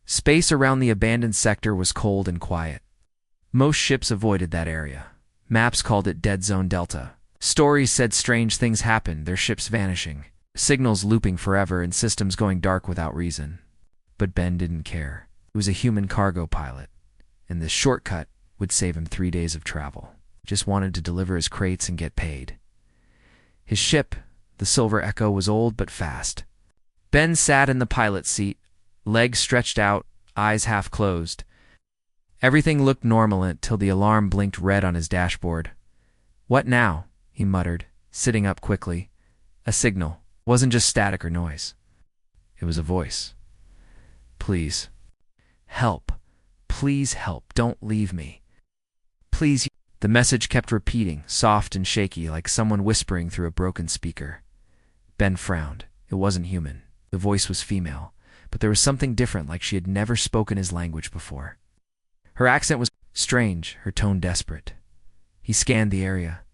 Space around the abandoned sector was cold and quiet. Most ships avoided that area. Maps called it Dead Zone Delta. Stories said strange things happened, their ships vanishing, signals looping forever, and systems going dark without reason. But Ben didn't care. He was a human cargo pilot, and this shortcut would save him 3 days of travel. Just wanted to deliver his crates and get paid. His ship, the Silver Echo, was old but fast. Ben sat in the pilot's seat, legs stretched out, eyes half closed. Everything looked normal until the alarm blinked red on his dashboard. "What now?" he muttered, sitting up quickly. A signal. It wasn't just static or noise. It was a voice. "Please. Help. Please help. Don't leave me. Please." The message kept repeating, soft and shaky, like someone whispering through a broken speaker. Ben frowned. It wasn't human. The voice was female, but there was something different, like she had never spoken his language before. Her accent was strange, her tone desperate. He scanned the area.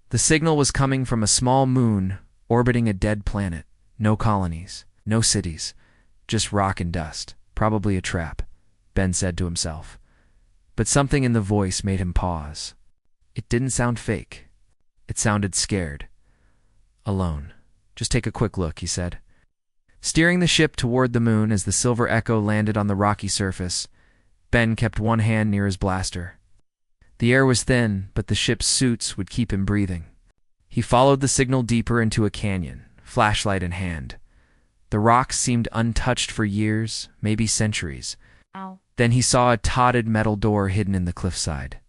The signal was coming from a small moon orbiting a dead planet. No colonies, no cities, just rock and dust. Probably a trap, Ben said to himself. But something in the voice made him pause. It didn't sound fake. It sounded scared. "Alone. Just take a quick look," he said. Steering the ship toward the moon as the Silver Echo landed on the rocky surface, Ben kept one hand near his blaster. The air was thin, but the ship's suits would keep him breathing. He followed the signal deeper into a canyon, flashlight in hand. The rocks seemed untouched for years, maybe centuries. Ow. Then he saw a totted metal door hidden in the cliffside.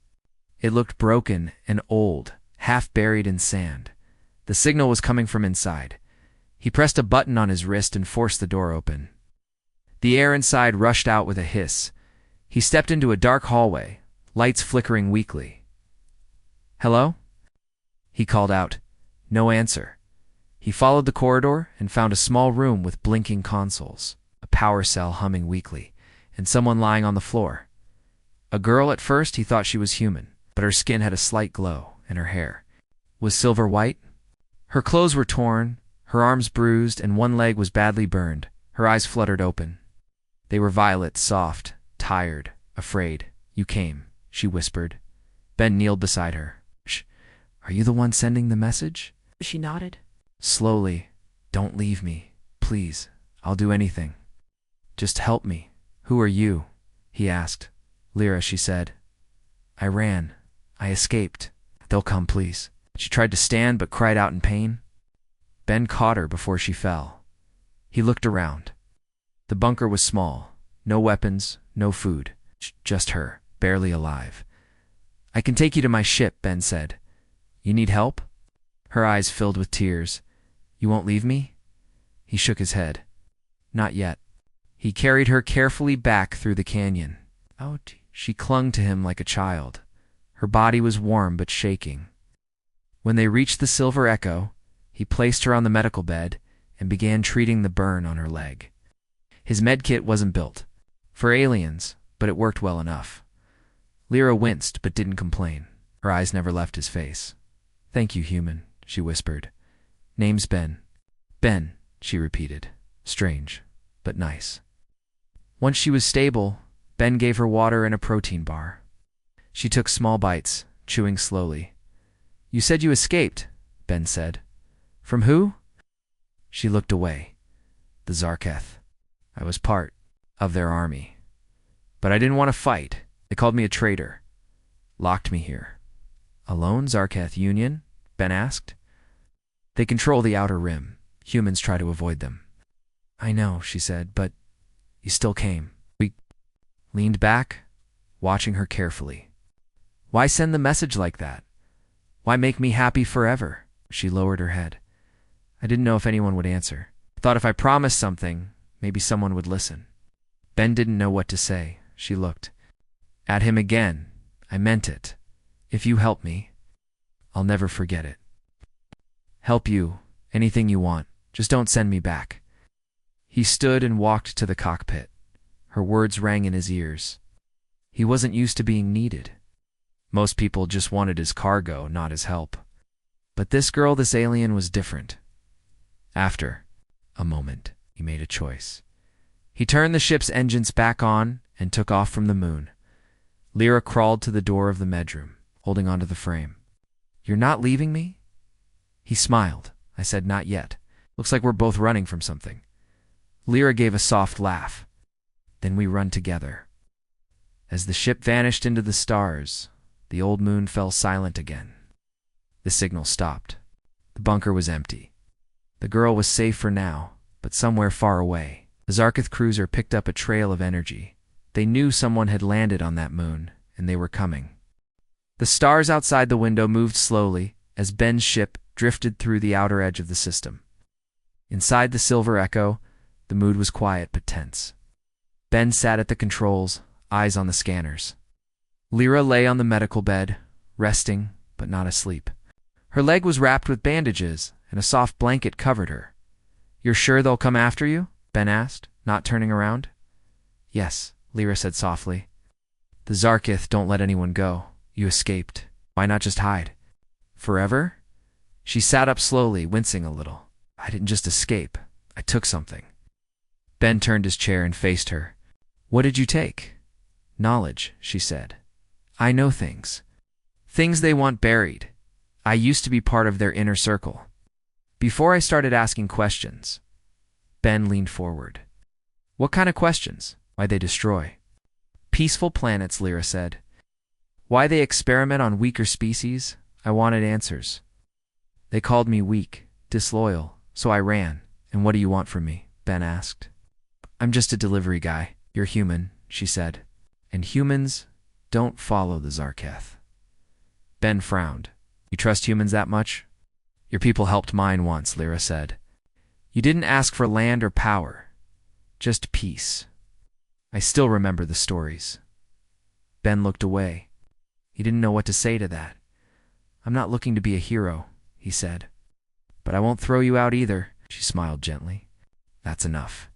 It looked broken and old, half buried in sand. The signal was coming from inside. He pressed a button on his wrist and forced the door open. The air inside rushed out with a hiss. He stepped into a dark hallway, lights flickering weakly. "Hello?" he called out. No answer. He followed the corridor and found a small room with blinking consoles, a power cell humming weakly, and someone lying on the floor. A girl. At first he thought she was human, but her skin had a slight glow, and her hair was silver white. Her clothes were torn, her arms bruised, and one leg was badly burned. Her eyes fluttered open. They were violet, soft, tired, afraid. "You came," she whispered. Ben kneeled beside her. "Shh. Are you the one sending the message?" She nodded. Slowly. "Don't leave me. Please. I'll do anything. Just help me." "Who are you?" he asked. "Lyra," she said. "I ran. I escaped." "They'll come, please." She tried to stand but cried out in pain. Ben caught her before she fell. He looked around. The bunker was small. No weapons, no food. Just her, barely alive. "I can take you to my ship," Ben said. "You need help?" Her eyes filled with tears. "You won't leave me?" He shook his head. "Not yet." He carried her carefully back through the canyon. Out. She clung to him like a child. Her body was warm but shaking. When they reached the Silver Echo, he placed her on the medical bed and began treating the burn on her leg. His medkit wasn't built for aliens, but it worked well enough. Lyra winced but didn't complain. Her eyes never left his face. "Thank you, human," she whispered. "Name's Ben." "Ben," she repeated. Strange, but nice. Once she was stable, Ben gave her water and a protein bar. She took small bites, chewing slowly. "You said you escaped," Ben said. "From who?" She looked away. "The Zarketh. I was part of their army. But I didn't want to fight. They called me a traitor. Locked me here." "Alone, Zarketh Union?" Ben asked. "They control the outer rim. Humans try to avoid them." "I know," she said, "but you still came." We leaned back, watching her carefully. "Why send the message like that? Why make me happy forever?" She lowered her head. "I didn't know if anyone would answer. Thought if I promised something, maybe someone would listen." Ben didn't know what to say. She looked at him again. "I meant it. If you help me, I'll never forget it." "Help you. Anything you want. Just don't send me back." He stood and walked to the cockpit. Her words rang in his ears. He wasn't used to being needed. Most people just wanted his cargo, not his help. But this girl, this alien, was different. After a moment, he made a choice. He turned the ship's engines back on and took off from the moon. Lyra crawled to the door of the bedroom, holding onto the frame. "You're not leaving me?" He smiled. I said, "Not yet. Looks like we're both running from something." Lyra gave a soft laugh. "Then we run together." As the ship vanished into the stars, the old moon fell silent again. The signal stopped. The bunker was empty. The girl was safe for now, but somewhere far away, the Zarkith cruiser picked up a trail of energy. They knew someone had landed on that moon, and they were coming. The stars outside the window moved slowly as Ben's ship drifted through the outer edge of the system. Inside the Silver Echo, the mood was quiet but tense. Ben sat at the controls, eyes on the scanners. Lyra lay on the medical bed, resting but not asleep. Her leg was wrapped with bandages, and a soft blanket covered her. "You're sure they'll come after you?" Ben asked, not turning around. "Yes," Lyra said softly. "The Zarkith don't let anyone go. You escaped. Why not just hide?" "Forever?" She sat up slowly, wincing a little. "I didn't just escape. I took something." Ben turned his chair and faced her. "What did you take?" "Knowledge," she said. "I know things. Things they want buried. I used to be part of their inner circle." Before I started asking questions, Ben leaned forward. "What kind of questions? Why they destroy?" "Peaceful planets," Lyra said. "Why they experiment on weaker species? I wanted answers. They called me weak, disloyal, so I ran." "And what do you want from me?" Ben asked. "I'm just a delivery guy. You're human," she said. "And humans don't follow the Zarketh." Ben frowned. "You trust humans that much?" "Your people helped mine once," Lyra said. "You didn't ask for land or power. Just peace." I still remember the stories. Ben looked away. He didn't know what to say to that. "I'm not looking to be a hero," he said. "But I won't throw you out either," she smiled gently. "That's enough."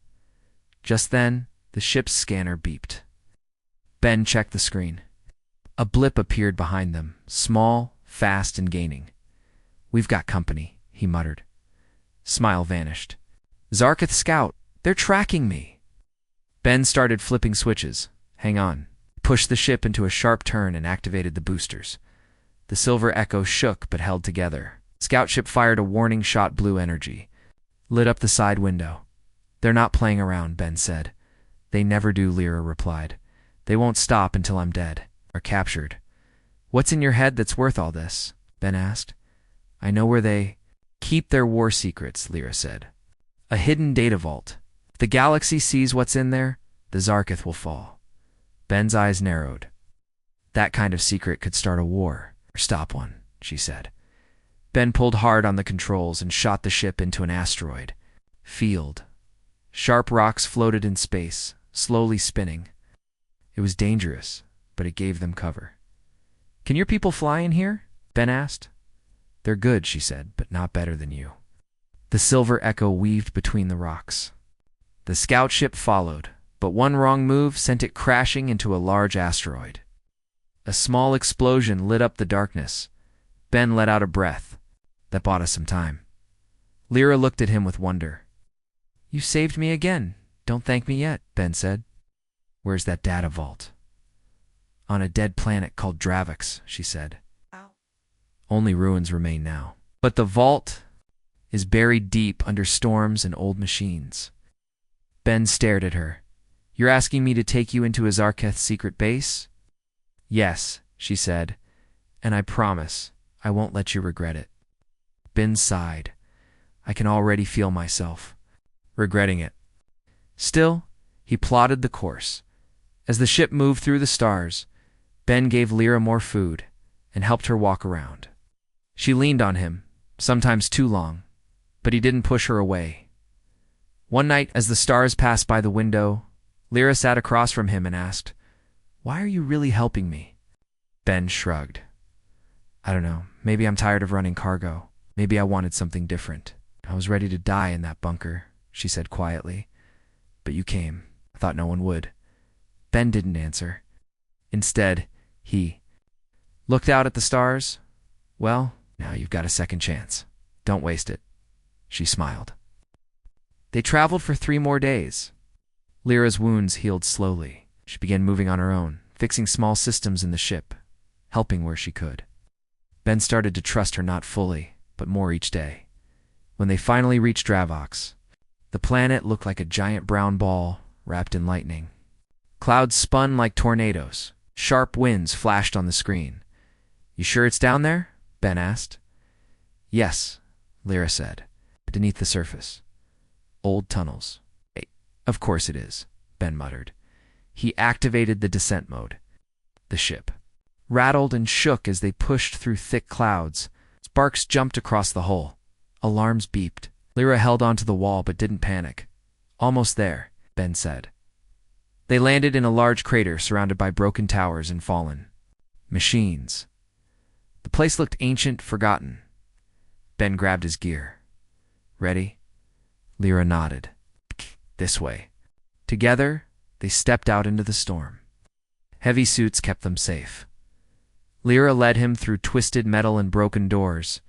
Just then, the ship's scanner beeped. Ben checked the screen. A blip appeared behind them, small, fast, and gaining. "We've got company," he muttered. Smile vanished. "Zarkith Scout, they're tracking me." Ben started flipping switches. "Hang on." Pushed the ship into a sharp turn and activated the boosters. The Silver Echo shook but held together. Scout ship fired a warning shot blue energy. Lit up the side window. "They're not playing around," Ben said. "They never do," Lyra replied. "They won't stop until I'm dead or captured." "What's in your head that's worth all this?" Ben asked. "I know where they keep their war secrets," Lyra said. "A hidden data vault. If the galaxy sees what's in there, the Zarkith will fall." Ben's eyes narrowed. "That kind of secret could start a war, or stop one," she said. Ben pulled hard on the controls and shot the ship into an asteroid field. Sharp rocks floated in space, slowly spinning. It was dangerous, but it gave them cover. "Can your people fly in here?" Ben asked. "They're good," she said, "but not better than you." The Silver Echo weaved between the rocks. The scout ship followed, but one wrong move sent it crashing into a large asteroid. A small explosion lit up the darkness. Ben let out a breath. That bought us some time. Lyra looked at him with wonder. "You saved me again. Don't thank me yet," Ben said. "Where's that data vault?" "On a dead planet called Dravix," she said. Ow. "Only ruins remain now. But the vault is buried deep under storms and old machines." Ben stared at her. "You're asking me to take you into a Zarketh secret base?" "Yes," she said, "and I promise I won't let you regret it." Ben sighed. "I can already feel myself regretting it." Still, he plotted the course. As the ship moved through the stars, Ben gave Lyra more food and helped her walk around. She leaned on him, sometimes too long, but he didn't push her away. One night, as the stars passed by the window, Lyra sat across from him and asked, "Why are you really helping me?" Ben shrugged. "I don't know. Maybe I'm tired of running cargo. Maybe I wanted something different. I was ready to die in that bunker," she said quietly. "But you came. I thought no one would." Ben didn't answer. Instead, he looked out at the stars. "Well, now you've got a second chance. Don't waste it." She smiled. They traveled for 3 more days. Lyra's wounds healed slowly. She began moving on her own, fixing small systems in the ship, helping where she could. Ben started to trust her not fully, but more each day. When they finally reached Dravox, the planet looked like a giant brown ball wrapped in lightning. Clouds spun like tornadoes. Sharp winds flashed on the screen. "You sure it's down there?" Ben asked. "Yes," Lyra said. "Beneath the surface. Old tunnels." "Of course it is," Ben muttered. He activated the descent mode. The ship rattled and shook as they pushed through thick clouds. Sparks jumped across the hull. Alarms beeped. Lyra held onto the wall but didn't panic. "Almost there," Ben said. They landed in a large crater surrounded by broken towers and fallen machines. The place looked ancient, forgotten. Ben grabbed his gear. "Ready?" Lyra nodded. "This way." Together, they stepped out into the storm. Heavy suits kept them safe. Lyra led him through twisted metal and broken doors.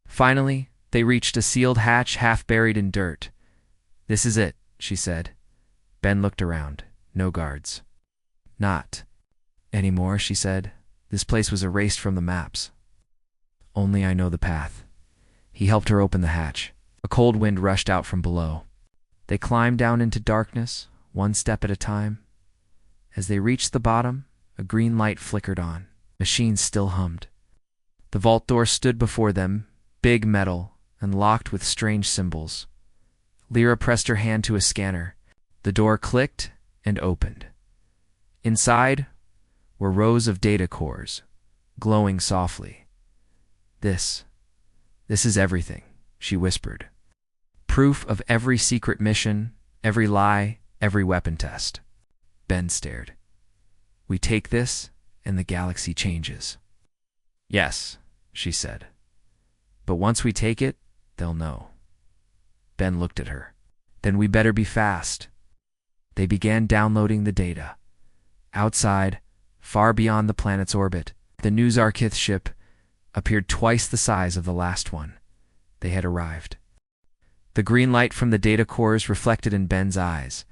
Finally, they reached a sealed hatch half buried in dirt. "This is it," she said. Ben looked around. No guards. "Not anymore," she said. "This place was erased from the maps. Only I know the path." He helped her open the hatch. A cold wind rushed out from below. They climbed down into darkness, one step at a time. As they reached the bottom, a green light flickered on. Machines still hummed. The vault door stood before them, big metal, and locked with strange symbols. Lyra pressed her hand to a scanner. The door clicked and opened. Inside were rows of data cores, glowing softly. This is everything," she whispered. "Proof of every secret mission, every lie, every weapon test." Ben stared. "We take this, and the galaxy changes." "Yes," she said. "But once we take it, they'll know." Ben looked at her. "Then we better be fast." They began downloading the data. Outside, far beyond the planet's orbit, the new Zarkith ship appeared twice the size of the last one. They had arrived. The green light from the data cores reflected in Ben's eyes.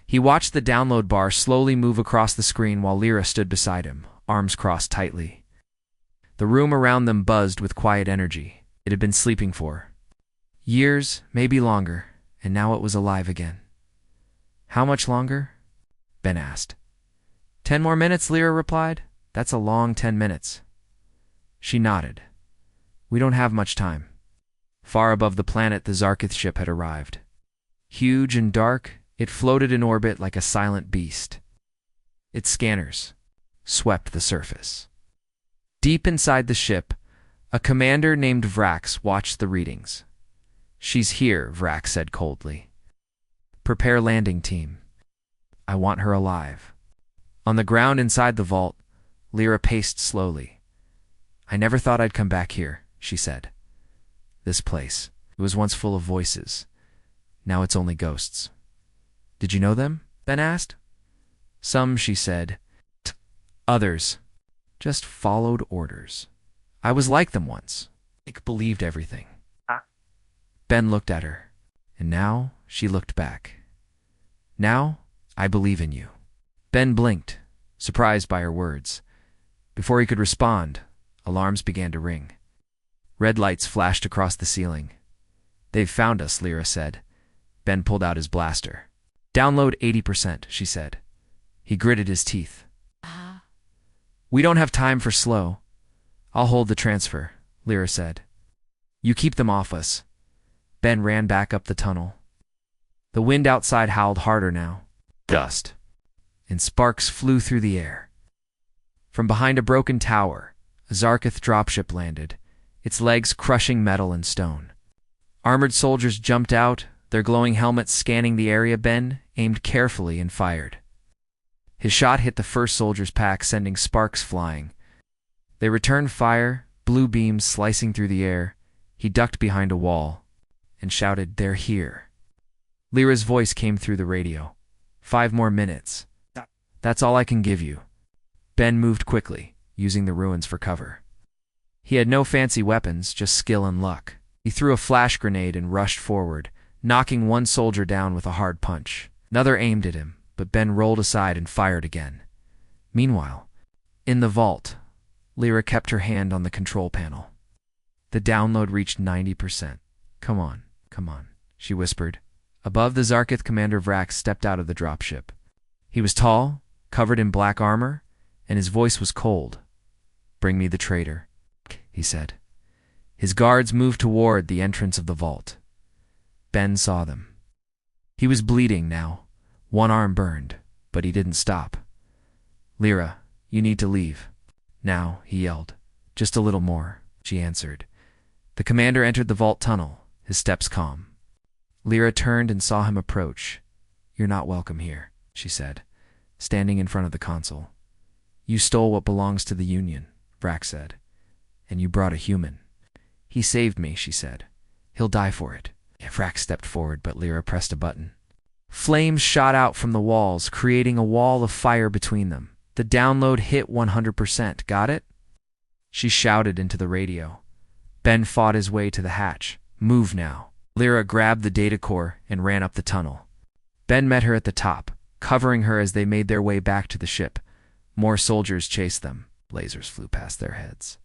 He watched the download bar slowly move across the screen while Lyra stood beside him, arms crossed tightly. The room around them buzzed with quiet energy. It had been sleeping for years, maybe longer, and now it was alive again. "How much longer?" Ben asked. 10 more minutes, Lyra replied. "That's a long 10 minutes. She nodded. "We don't have much time." Far above the planet, the Zarkith ship had arrived. Huge and dark, it floated in orbit like a silent beast. Its scanners swept the surface. Deep inside the ship, a commander named Vrax watched the readings. "She's here," Vrax said coldly. "Prepare landing team. I want her alive." On the ground inside the vault, Lyra paced slowly. "I never thought I'd come back here," she said. "This place, it was once full of voices. Now it's only ghosts." "Did you know them?" Ben asked. "Some," she said. "Others just followed orders. I was like them once. I believed everything." Ben looked at her, and now she looked back. "Now, I believe in you." Ben blinked, surprised by her words. Before he could respond, alarms began to ring. Red lights flashed across the ceiling. "They've found us," Lyra said. Ben pulled out his blaster. "Download 80%, she said. He gritted his teeth. "We don't have time for slow." "I'll hold the transfer," Lyra said. "You keep them off us." Ben ran back up the tunnel. The wind outside howled harder now. Dust and sparks flew through the air. From behind a broken tower, a Zarkith dropship landed, its legs crushing metal and stone. Armored soldiers jumped out, their glowing helmets scanning the area. Ben aimed carefully and fired. His shot hit the first soldier's pack, sending sparks flying. They returned fire, blue beams slicing through the air. He ducked behind a wall and shouted, "They're here." Lyra's voice came through the radio. 5 more minutes. That's all I can give you." Ben moved quickly, using the ruins for cover. He had no fancy weapons, just skill and luck. He threw a flash grenade and rushed forward, knocking one soldier down with a hard punch. Another aimed at him, but Ben rolled aside and fired again. Meanwhile, in the vault, Lyra kept her hand on the control panel. The download reached 90%. Come on, she whispered. Above the Zarkith, Commander Vrax stepped out of the dropship. He was tall, covered in black armor, and his voice was cold. Bring me the traitor, he said. His guards moved toward the entrance of the vault. Ben saw them. He was bleeding now. One arm burned, but he didn't stop. Lyra, you need to leave. Now, he yelled. Just a little more, she answered. The commander entered the vault tunnel, his steps calm. Lyra turned and saw him approach. You're not welcome here, she said, standing in front of the console. You stole what belongs to the Union, Vrax said, and you brought a human. He saved me, she said. He'll die for it. Vrax stepped forward, but Lyra pressed a button. Flames shot out from the walls, creating a wall of fire between them. The download hit 100%. Got it? She shouted into the radio. Ben fought his way to the hatch. Move now. Lyra grabbed the data core and ran up the tunnel. Ben met her at the top, covering her as they made their way back to the ship. More soldiers chased them. Lasers flew past their heads.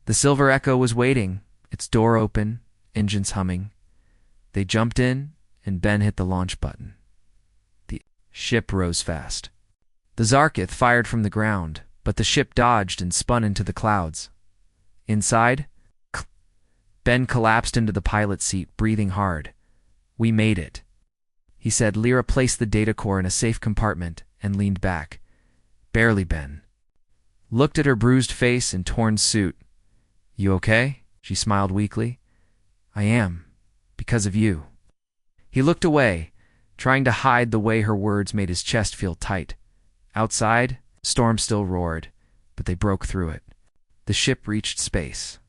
The Silver Echo was waiting, its door open, engines humming. They jumped in, and Ben hit the launch button. The ship rose fast. The Zarkith fired from the ground, but the ship dodged and spun into the clouds. Inside, Ben collapsed into the pilot's seat, breathing hard. We made it, he said. Lyra placed the data core in a safe compartment and leaned back. Barely, Ben looked at her bruised face and torn suit. You okay? She smiled weakly. I am, because of you. He looked away, trying to hide the way her words made his chest feel tight. Outside, storm still roared, but they broke through it. The ship reached space.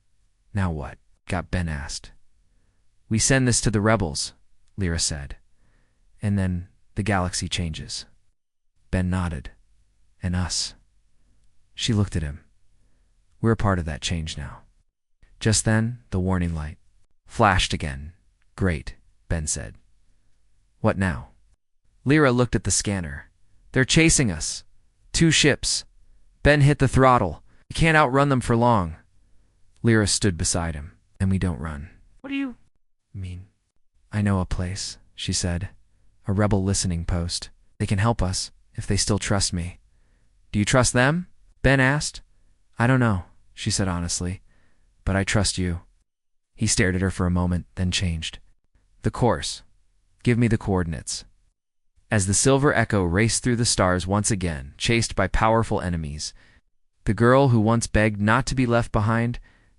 Now what? Ben asked. We send this to the rebels, Lyra said. And then the galaxy changes. Ben nodded. And us. She looked at him. We're a part of that change now. Just then, the warning light flashed again. Great, Ben said. What now? Lyra looked at the scanner. They're chasing us. 2 ships. Ben hit the throttle. We can't outrun them for long. Lyra stood beside him. And we don't run. What do you mean? I know a place, she said. A rebel listening post. They can help us, if they still trust me. Do you trust them? Ben asked. I don't know, she said honestly. But I trust you. He stared at her for a moment, then changed. The course. Give me the coordinates. As the Silver Echo raced through the stars once again, chased by powerful enemies, the girl who once begged not to be left behind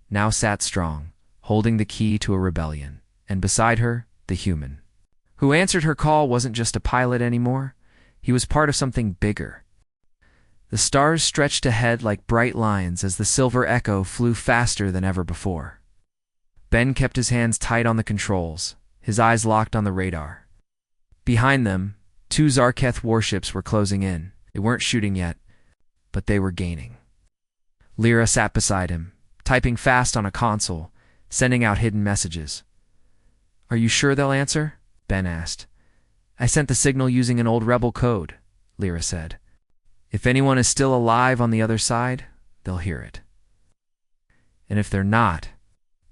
now sat strong, holding the key to a rebellion, and beside her, the human. Who answered her call wasn't just a pilot anymore. He was part of something bigger. The stars stretched ahead like bright lines as the Silver Echo flew faster than ever before. Ben kept his hands tight on the controls, his eyes locked on the radar. Behind them, 2 Zarketh warships were closing in. They weren't shooting yet, but they were gaining. Lyra sat beside him, typing fast on a console, sending out hidden messages. Are you sure they'll answer? Ben asked. I sent the signal using an old rebel code, Lyra said. If anyone is still alive on the other side, they'll hear it. And if they're not,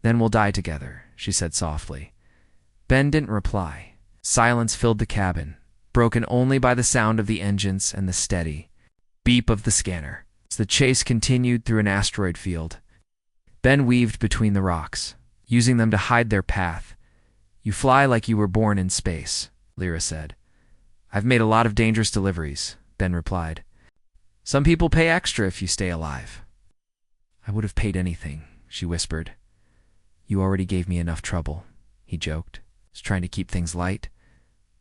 then we'll die together, she said softly. Ben didn't reply. Silence filled the cabin, broken only by the sound of the engines and the steady beep of the scanner. As the chase continued through an asteroid field, Ben weaved between the rocks, using them to hide their path. You fly like you were born in space, Lyra said. I've made a lot of dangerous deliveries, Ben replied. Some people pay extra if you stay alive. I would have paid anything, she whispered. You already gave me enough trouble, he joked. He was trying to keep things light,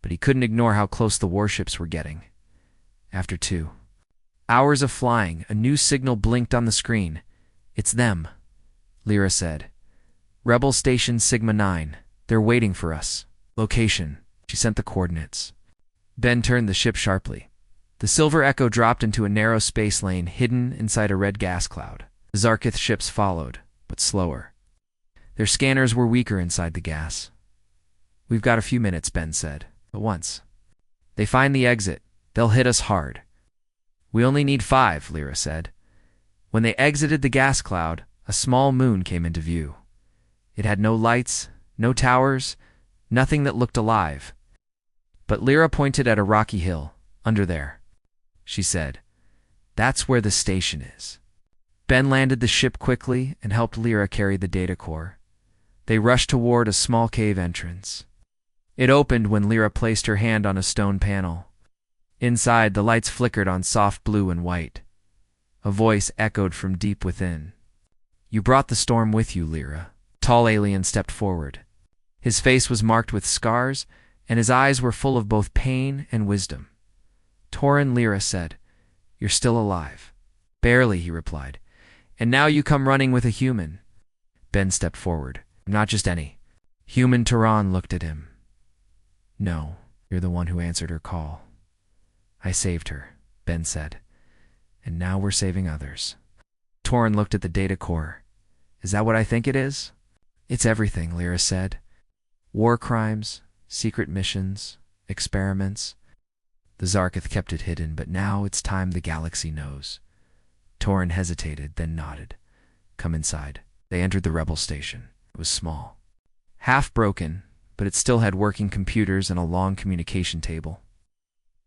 but he couldn't ignore how close the warships were getting. After 2 hours of flying, a new signal blinked on the screen. It's them, Lyra said. Rebel Station Sigma 9. They're waiting for us. Location. She sent the coordinates. Ben turned the ship sharply. The Silver Echo dropped into a narrow space lane hidden inside a red gas cloud. The Zarkith ships followed, but slower. Their scanners were weaker inside the gas. We've got a few minutes, Ben said. But once They find the exit. They'll hit us hard. We only need 5, Lyra said. When they exited the gas cloud, a small moon came into view. It had no lights, no towers, nothing that looked alive. But Lyra pointed at a rocky hill, under there. She said, "That's where the station is." Ben landed the ship quickly and helped Lyra carry the data core. They rushed toward a small cave entrance. It opened when Lyra placed her hand on a stone panel. Inside, the lights flickered on soft blue and white. A voice echoed from deep within. "You brought the storm with you, Lyra." Tall alien stepped forward. His face was marked with scars, and his eyes were full of both pain and wisdom. Torin, Lyra said, "You're still alive." "Barely," he replied. "And now you come running with a human." Ben stepped forward. "Not just any." Human Torin looked at him. "No, you're the one who answered her call." "I saved her," Ben said. "And now we're saving others." Torin looked at the data core. "Is that what I think it is?" "It's everything," Lyra said. "War crimes, secret missions, experiments." The Zarketh kept it hidden, but now it's time the galaxy knows. Torin hesitated, then nodded. "Come inside." They entered the rebel station. It was small. Half broken, but it still had working computers and a long communication table.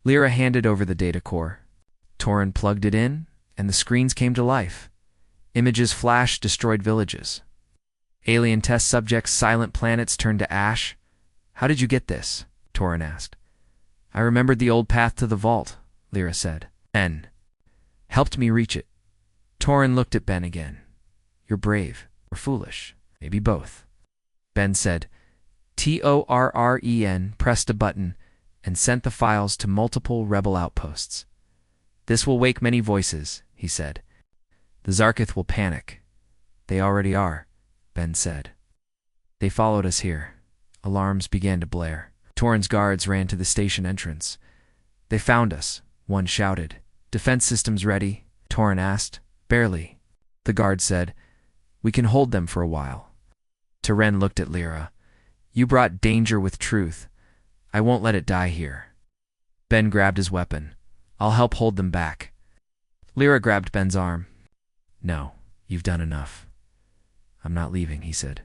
Lyra handed over the data core. Torin plugged it in, and the screens came to life. Images flashed destroyed villages. Alien test subjects' silent planets turned to ash. "How did you get this?" Torin asked. "I remembered the old path to the vault," Lyra said. "Ben helped me reach it." Torin looked at Ben again. "You're brave, or foolish, maybe both." Ben said, Torren pressed a button and sent the files to multiple rebel outposts. "This will wake many voices," he said. "The Zarketh will panic." "They already are," Ben said. "They followed us here." Alarms began to blare. Torin's guards ran to the station entrance. "They found us," one shouted. "Defense systems ready?" Torin asked. "Barely." The guard said, "We can hold them for a while." Torin looked at Lyra. "You brought danger with truth. I won't let it die here." Ben grabbed his weapon. "I'll help hold them back." Lyra grabbed Ben's arm. "No, you've done enough." "I'm not leaving," he said.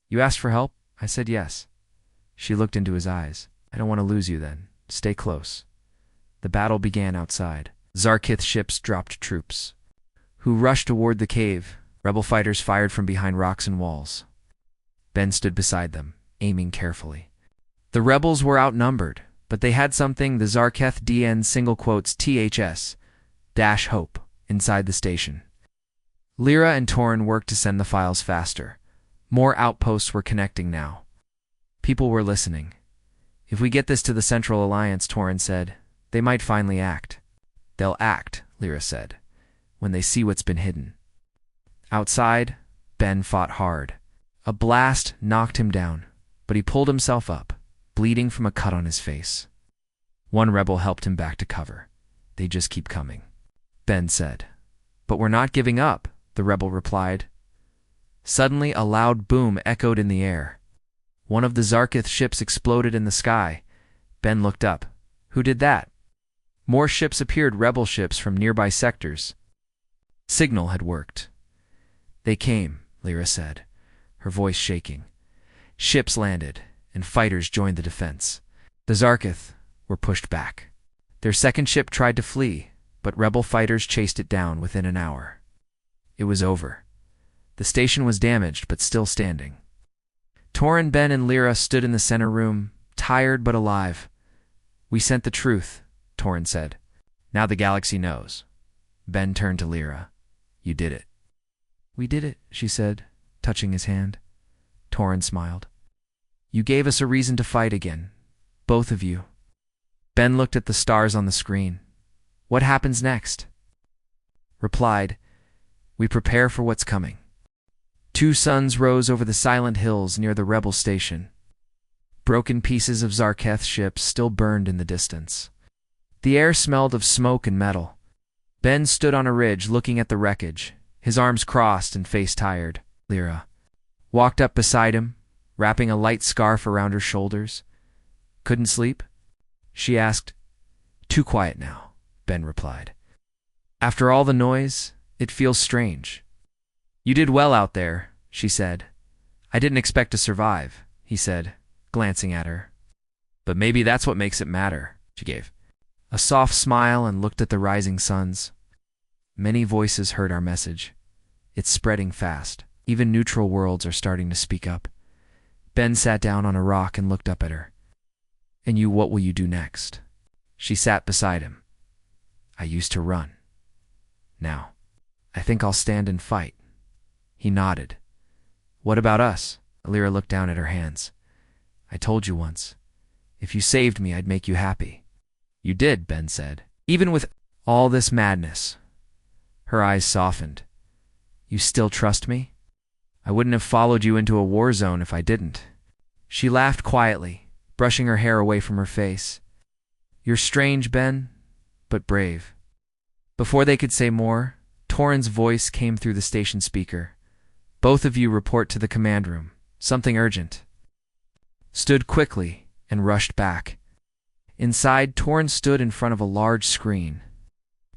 "You asked for help?" I said yes. She looked into his eyes. "I don't want to lose you then. Stay close." The battle began outside. Zarketh ships dropped troops, who rushed toward the cave. Rebel fighters fired from behind rocks and walls. Ben stood beside them, aiming carefully. The rebels were outnumbered, but they had something the Zarketh DN single quotes THS dash hope inside the station. Lyra and Torin worked to send the files faster. More outposts were connecting now. People were listening. "If we get this to the Central Alliance," Torin said, "they might finally act." "They'll act," Lyra said, "when they see what's been hidden." Outside, Ben fought hard. A blast knocked him down, but he pulled himself up, bleeding from a cut on his face. One rebel helped him back to cover. "They just keep coming," Ben said. "But we're not giving up," the rebel replied. Suddenly, a loud boom echoed in the air. One of the Zarketh ships exploded in the sky. Ben looked up. "Who did that?" More ships appeared, rebel ships from nearby sectors. Signal had worked. "They came," Lyra said, her voice shaking. Ships landed, and fighters joined the defense. The Zarketh were pushed back. Their second ship tried to flee, but rebel fighters chased it down within an hour. It was over. The station was damaged, but still standing. Torin, Ben, and Lyra stood in the center room, tired but alive. "We sent the truth," Torin said. "Now the galaxy knows." Ben turned to Lyra. "You did it." "We did it," she said, touching his hand. Torin smiled. "You gave us a reason to fight again. Both of you." Ben looked at the stars on the screen. "What happens next?" Replied, "We prepare for what's coming." 2 suns rose over the silent hills near the rebel station. Broken pieces of Zarketh ships still burned in the distance. The air smelled of smoke and metal. Ben stood on a ridge looking at the wreckage, his arms crossed and face tired. Lyra walked up beside him, wrapping a light scarf around her shoulders. "Couldn't sleep?" she asked. Too quiet now, Ben replied. After all the noise, it feels strange. You did well out there, she said. I didn't expect to survive, he said, glancing at her. But maybe that's what makes it matter, she gave a soft smile and looked at the rising suns. Many voices heard our message. It's spreading fast. Even neutral worlds are starting to speak up. Ben sat down on a rock and looked up at her. And you, what will you do next? She sat beside him. I used to run. Now, I think I'll stand and fight. He nodded. What about us? Lyra looked down at her hands. I told you once. If you saved me, I'd make you happy. You did, Ben said. Even with all this madness. Her eyes softened. You still trust me? I wouldn't have followed you into a war zone if I didn't. She laughed quietly, brushing her hair away from her face. You're strange, Ben, but brave. Before they could say more, Torin's voice came through the station speaker. Both of you report to the command room. Something urgent. Stood quickly and rushed back. Inside, Torin stood in front of a large screen.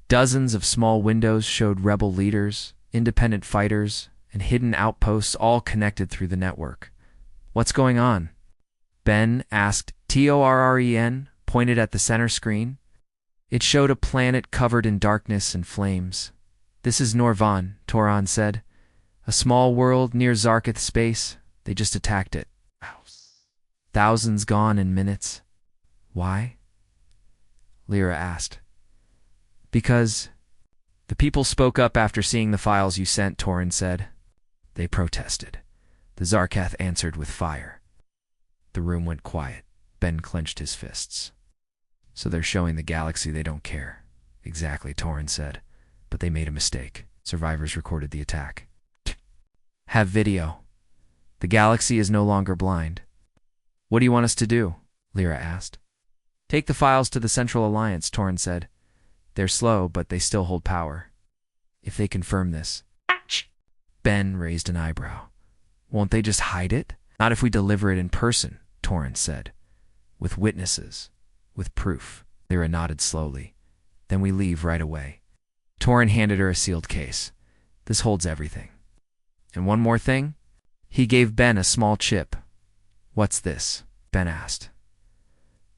Dozens of small windows showed rebel leaders, independent fighters, and hidden outposts all connected through the network. What's going on? Ben asked. Torren pointed at the center screen. It showed a planet covered in darkness and flames. This is Norvan, Toran said. A small world near Zarketh space. They just attacked it. Thousands gone in minutes. Why? Lyra asked. Because the people spoke up after seeing the files you sent, Torin said. They protested. The Zarketh answered with fire. The room went quiet. Ben clenched his fists. So they're showing the galaxy they don't care. Exactly, Torin said. But they made a mistake. Survivors recorded the attack. Have video. The galaxy is no longer blind. What do you want us to do? Lyra asked. Take the files to the Central Alliance, Torin said. They're slow, but they still hold power. If they confirm this. Ben raised an eyebrow. Won't they just hide it? Not if we deliver it in person, Torin said. With witnesses. With proof. Lyra nodded slowly. Then we leave right away. Torin handed her a sealed case. This holds everything. And one more thing? He gave Ben a small chip. What's this? Ben asked.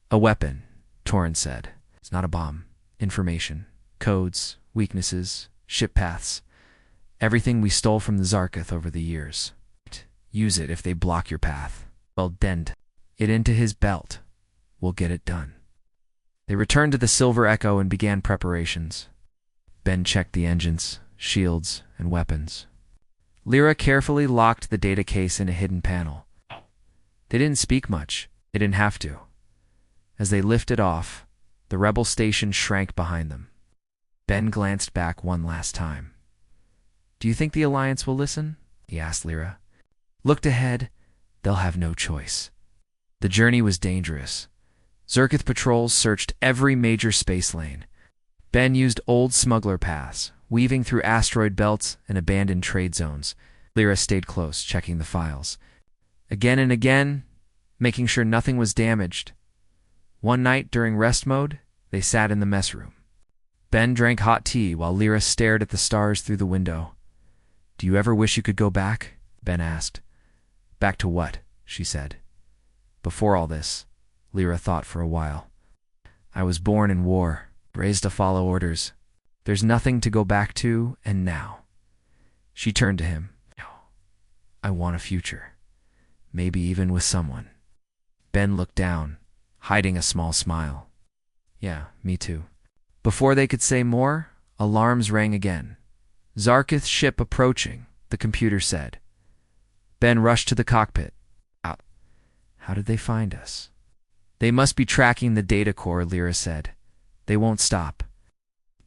A weapon, Torin said. It's not a bomb. Information. Codes. Weaknesses. Ship paths. Everything we stole from the Zarketh over the years. Use it if they block your path. Well, dent it into his belt. We'll get it done. They returned to the Silver Echo and began preparations. Ben checked the engines, shields, and weapons. Lyra carefully locked the data case in a hidden panel. They didn't speak much. They didn't have to. As they lifted off, the rebel station shrank behind them. Ben glanced back one last time. Do you think the Alliance will listen? He asked Lyra. Looked ahead. They'll have no choice. The journey was dangerous. Zarketh patrols searched every major space lane. Ben used old smuggler paths, weaving through asteroid belts and abandoned trade zones. Lyra stayed close, checking the files. Again and again, making sure nothing was damaged. One night during rest mode, they sat in the mess room. Ben drank hot tea while Lyra stared at the stars through the window. Do you ever wish you could go back? Ben asked. Back to what? She said. Before all this, Lyra thought for a while. I was born in war, raised to follow orders. There's nothing to go back to, and now. She turned to him. I want a future. Maybe even with someone. Ben looked down, hiding a small smile. Yeah, me too. Before they could say more, alarms rang again. Zarketh ship approaching, the computer said. Ben rushed to the cockpit. How did they find us? They must be tracking the data core, Lyra said. They won't stop.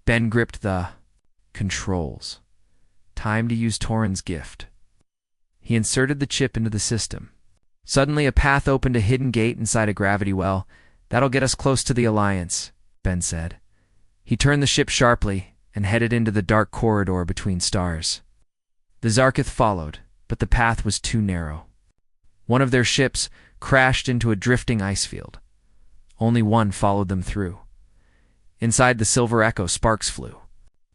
Ben gripped the controls. Time to use Torin's gift. He inserted the chip into the system. Suddenly, a path opened a hidden gate inside a gravity well. That'll get us close to the Alliance, Ben said. He turned the ship sharply and headed into the dark corridor between stars. The Zarketh followed, but the path was too narrow. One of their ships crashed into a drifting ice field. Only one followed them through. Inside the Silver Echo, sparks flew.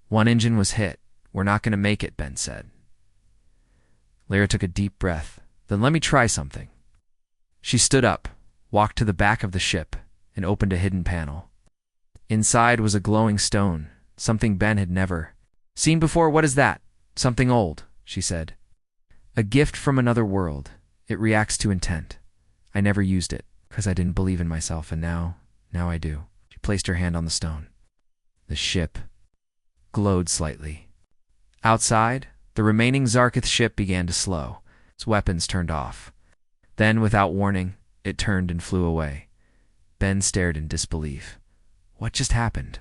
One engine was hit. We're not going to make it, Ben said. Lyra took a deep breath. Then let me try something. She stood up, walked to the back of the ship, and opened a hidden panel. Inside was a glowing stone, something Ben had never seen before. What is that? Something old, she said. A gift from another world. It reacts to intent. I never used it, because I didn't believe in myself, and now I do. She placed her hand on the stone. The ship glowed slightly. Outside, the remaining Zarkith ship began to slow. Its weapons turned off. Then, without warning, it turned and flew away. Ben stared in disbelief. What just happened?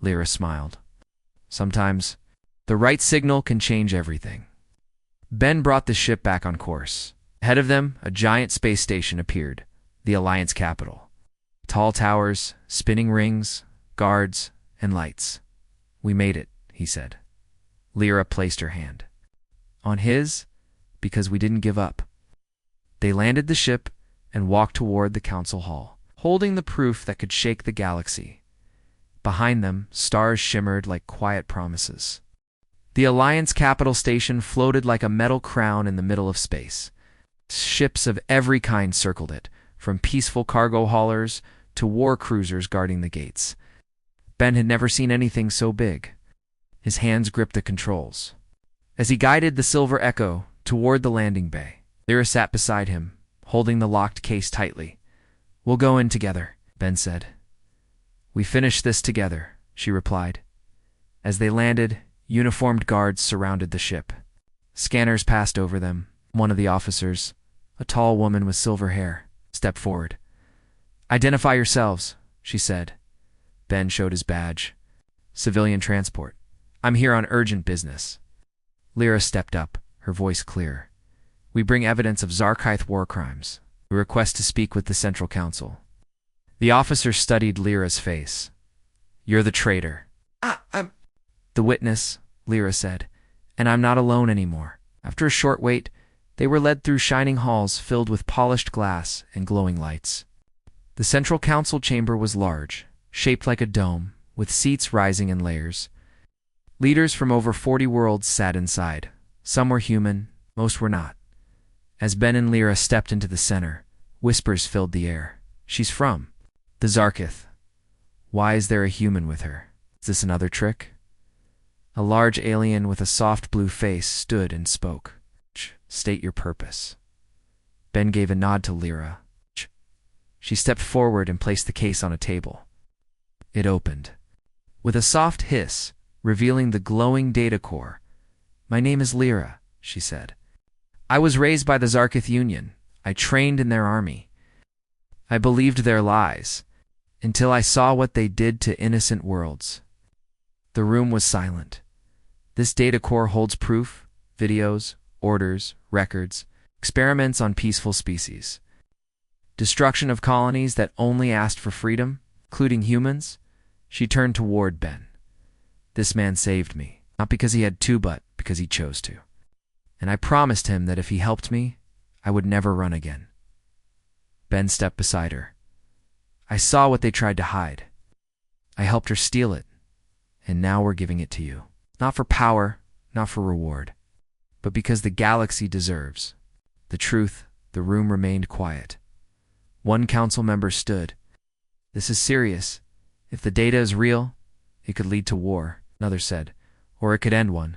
Lyra smiled. Sometimes, the right signal can change everything. Ben brought the ship back on course. Ahead of them, a giant space station appeared, the Alliance capital. Tall towers, spinning rings, guards, and lights. We made it, he said. Lyra placed her hand on his, because we didn't give up. They landed the ship and walked toward the council hall, holding the proof that could shake the galaxy. Behind them, stars shimmered like quiet promises. The Alliance capital station floated like a metal crown in the middle of space. Ships of every kind circled it, from peaceful cargo haulers to war cruisers guarding the gates. Ben had never seen anything so big. His hands gripped the controls. As he guided the Silver Echo toward the landing bay, Lyra sat beside him, holding the locked case tightly. We'll go in together, Ben said. We finish this together, she replied. As they landed, uniformed guards surrounded the ship. Scanners passed over them. One of the officers, a tall woman with silver hair, stepped forward. Identify yourselves, she said. Ben showed his badge. Civilian transport. I'm here on urgent business. Lyra stepped up, her voice clear. We bring evidence of Zarkith war crimes. We request to speak with the Central Council. The officer studied Lyra's face. You're the traitor. I'm the witness, Lyra said, and I'm not alone anymore. After a short wait, they were led through shining halls filled with polished glass and glowing lights. The Central Council chamber was large, shaped like a dome, with seats rising in layers. Leaders from over 40 worlds sat inside. Some were human, most were not. As Ben and Lyra stepped into the center, whispers filled the air. She's from the Zarkith. Why is there a human with her? Is this another trick? A large alien with a soft blue face stood and spoke. State your purpose. Ben gave a nod to Lyra. She stepped forward and placed the case on a table. It opened. With a soft hiss, revealing the glowing data core. My name is Lyra, she said. I was raised by the Zarkith Union. I trained in their army. I believed their lies, until I saw what they did to innocent worlds. The room was silent. This data core holds proof, videos, orders, records, experiments on peaceful species. Destruction of colonies that only asked for freedom, including humans. She turned toward Ben. This man saved me, not because he had to, but because he chose to. And I promised him that if he helped me, I would never run again. Ben stepped beside her. I saw what they tried to hide. I helped her steal it, and now we're giving it to you. Not for power, not for reward, but because the galaxy deserves. The truth, the room remained quiet. One council member stood. This is serious. If the data is real, it could lead to war, another said, or it could end one.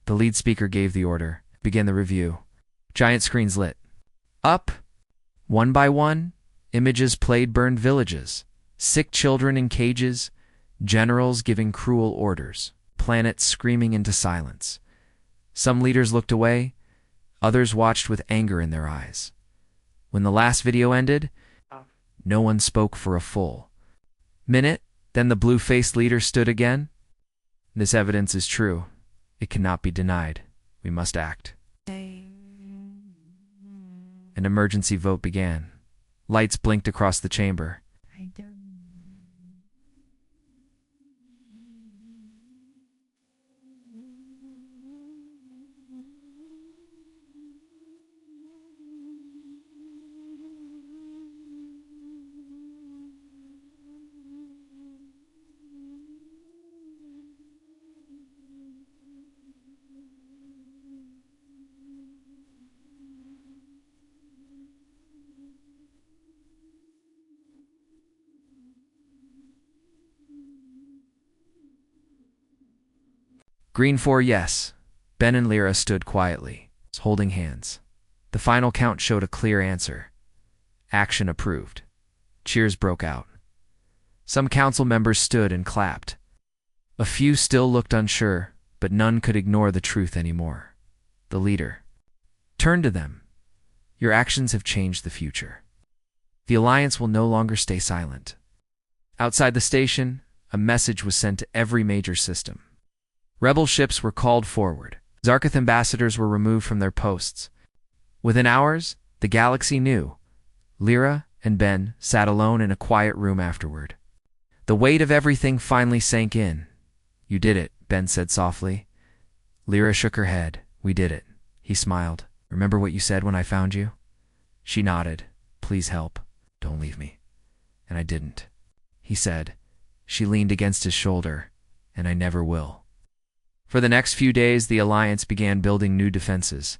The lead speaker gave the order. Begin the review. Giant screens lit up. One by one, images played burned villages, sick children in cages, generals giving cruel orders, planets screaming into silence. Some leaders looked away, others watched with anger in their eyes. When the last video ended, no one spoke for a full minute. Then the blue-faced leader stood again. This evidence is true. It cannot be denied. We must act. An emergency vote began. Lights blinked across the chamber. Green 4, yes. Ben and Lyra stood quietly, holding hands. The final count showed a clear answer. Action approved. Cheers broke out. Some council members stood and clapped. A few still looked unsure, but none could ignore the truth anymore. The leader turned to them. Your actions have changed the future. The Alliance will no longer stay silent. Outside the station, a message was sent to every major system. Rebel ships were called forward. Zarketh ambassadors were removed from their posts. Within hours, the galaxy knew. Lyra and Ben sat alone in a quiet room afterward. The weight of everything finally sank in. You did it, Ben said softly. Lyra shook her head. We did it. He smiled. Remember what you said when I found you? She nodded. Please help. Don't leave me. And I didn't. He said. She leaned against his shoulder. And I never will. For the next few days, the Alliance began building new defenses,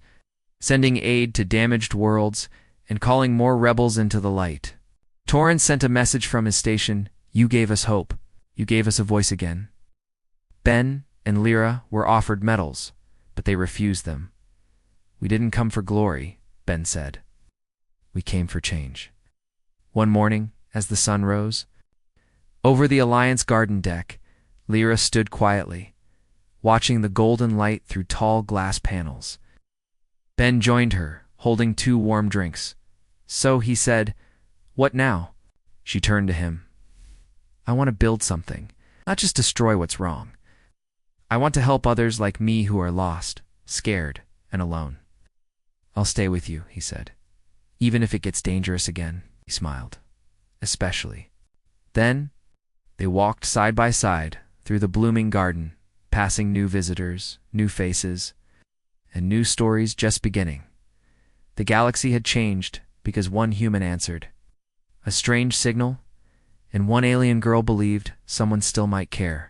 sending aid to damaged worlds, and calling more rebels into the light. Torrens sent a message from his station. You gave us hope. You gave us a voice again. Ben and Lyra were offered medals, but they refused them. We didn't come for glory, Ben said. We came for change. One morning, as the sun rose, over the Alliance garden deck, Lyra stood quietly, watching the golden light through tall glass panels. Ben joined her, holding 2 warm drinks. So he said, What now? She turned to him. I want to build something, not just destroy what's wrong. I want to help others like me who are lost, scared, and alone. I'll stay with you, he said. Even if it gets dangerous again, he smiled. Especially. Then, they walked side by side through the blooming garden, passing new visitors, new faces, and new stories just beginning. The galaxy had changed because one human answered. A strange signal, and one alien girl believed someone still might care.